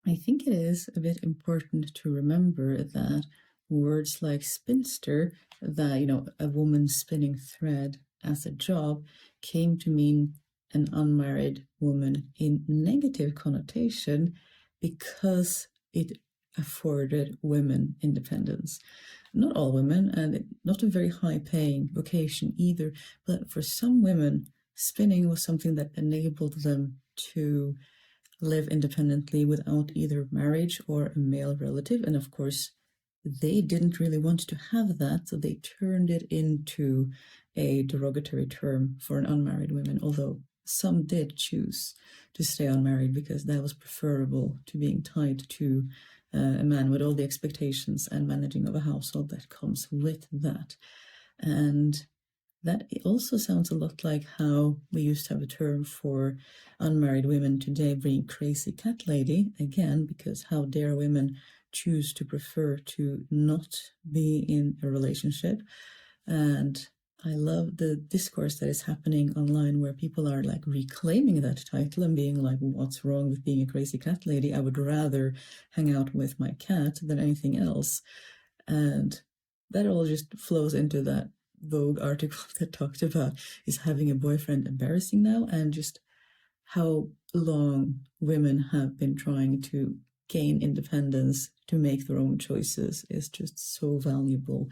I think it is a bit important to remember that words like spinster, that, a woman spinning thread as a job, came to mean an unmarried woman in negative connotation because it afforded women independence. Not all women, and not a very high paying vocation either, but for some women, spinning was something that enabled them to live independently without either marriage or a male relative. And of course, they didn't really want to have that, so they turned it into a derogatory term for an unmarried woman, although some did choose to stay unmarried because that was preferable to being tied to a man with all the expectations and managing of a household that comes with that. And that also sounds a lot like how we used to have a term for unmarried women today being crazy cat lady, again, because how dare women choose to prefer to not be in a relationship. And I love the discourse that is happening online where people are like reclaiming that title and being like, what's wrong with being a crazy cat lady? I would rather hang out with my cat than anything else. And that all just flows into that Vogue article that talked about is having a boyfriend embarrassing now, and just how long women have been trying to gain independence to make their own choices is just so valuable.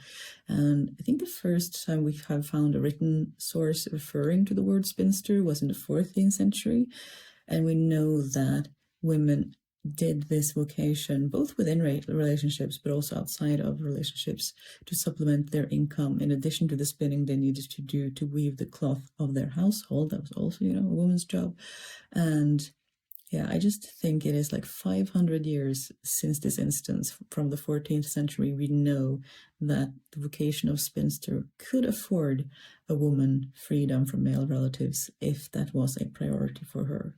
And I think the first time we have found a written source referring to the word spinster was in the 14th century. And we know that women did this vocation both within relationships but also outside of relationships to supplement their income, in addition to the spinning they needed to do to weave the cloth of their household. That was also, a woman's job. And yeah, I just think it is like 500 years since this instance. From the 14th century, we know that the vocation of spinster could afford a woman freedom from male relatives if that was a priority for her.